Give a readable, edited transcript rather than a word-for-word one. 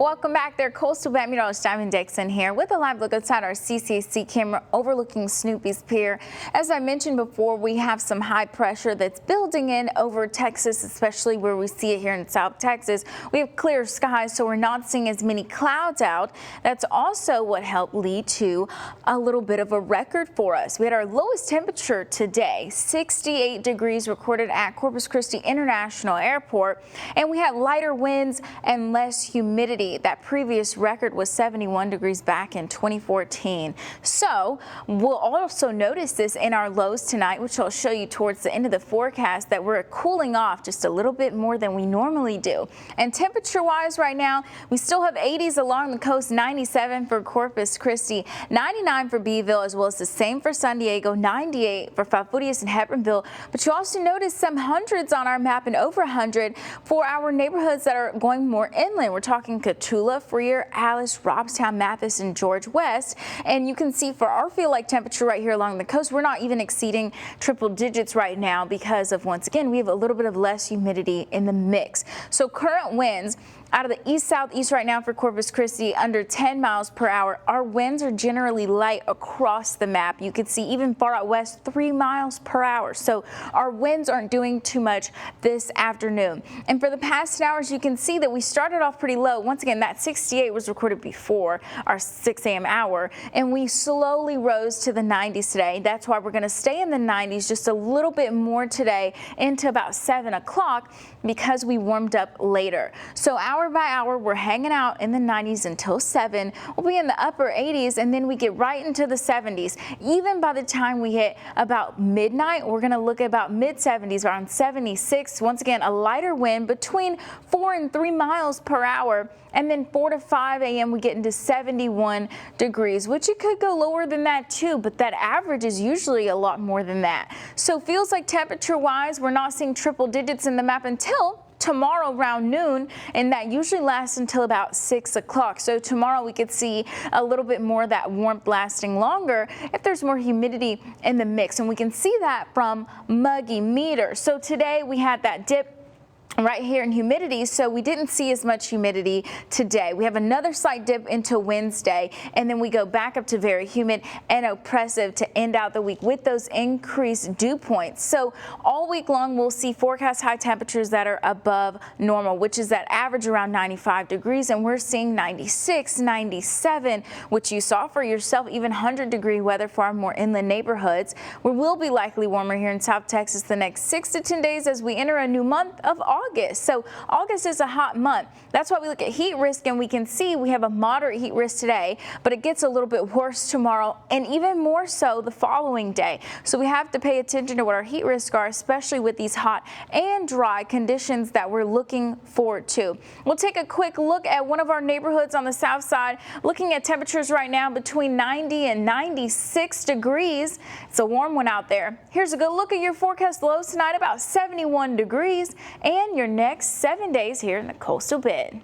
Welcome back there, Coastal Bend Meteorologist Diamond Dixon here with a live look outside our CCC camera overlooking Snoopy's Pier. As I mentioned before, we have some high pressure that's building in over Texas, especially where we see it here in South Texas. We have clear skies, so we're not seeing as many clouds out. That's also what helped lead to a little bit of a record for us. We had our lowest temperature today, 68 degrees recorded at Corpus Christi International Airport, and we had lighter winds and less humidity. That previous record was 71 degrees back in 2014. So we'll also notice this in our lows tonight, which I'll show you towards the end of the forecast, that we're cooling off just a little bit more than we normally do. And temperature wise right now, we still have 80s along the coast, 97 for Corpus Christi, 99 for Beeville, as well as the same for San Diego, 98 for Falfurrias and Hebbronville. But you also notice some hundreds on our map and over 100 for our neighborhoods that are going more inland. We're talking Tula, Freer, Alice, Robstown, Mathis, and George West. And you can see for our feel-like temperature right here along the coast, we're not even exceeding triple digits right now because of, once again, we have a little bit of less humidity in the mix. So current winds out of the east-southeast right now for Corpus Christi under 10 miles per hour. Our winds are generally light across the map. You can see even far out west 3 miles per hour. So our winds aren't doing too much this afternoon. And for the past hours, you can see that we started off pretty low. Once again, that 68 was recorded before our 6 a.m. hour, and we slowly rose to the 90s today. That's why we're going to stay in the 90s just a little bit more today into about 7 o'clock because we warmed up later. So hour by hour, we're hanging out in the 90s until 7. We'll be in the upper 80s, and then we get right into the 70s. Even by the time we hit about midnight, we're going to look at about mid-70s, around 76. Once again, a lighter wind between 4 and 3 miles per hour. And then 4 to 5 a.m. we get into 71 degrees, which it could go lower than that too, but that average is usually a lot more than that. So feels like temperature-wise, we're not seeing triple digits in the map until tomorrow around noon, and that usually lasts until about 6 o'clock. So tomorrow we could see a little bit more of that warmth lasting longer if there's more humidity in the mix, and we can see that from Muggy Meter. So today we had that dip right here in humidity, so we didn't see as much humidity today. We have another slight dip into Wednesday, and then we go back up to very humid and oppressive to end out the week with those increased dew points. So all week long we'll see forecast high temperatures that are above normal, which is that average around 95 degrees, and we're seeing 96, 97, which you saw for yourself, even 100-degree weather for our more inland neighborhoods. We will be likely warmer here in South Texas the next 6 to 10 days as we enter a new month of August. So August is a hot month. That's why we look at heat risk, and we can see we have a moderate heat risk today, but it gets a little bit worse tomorrow and even more so the following day. So we have to pay attention to what our heat risks are, especially with these hot and dry conditions that we're looking forward to. We'll take a quick look at one of our neighborhoods on the south side, looking at temperatures right now between 90 and 96 degrees. It's a warm one out there. Here's a good look at your forecast lows tonight, about 71 degrees, and your next 7 days here in the Coastal Bend.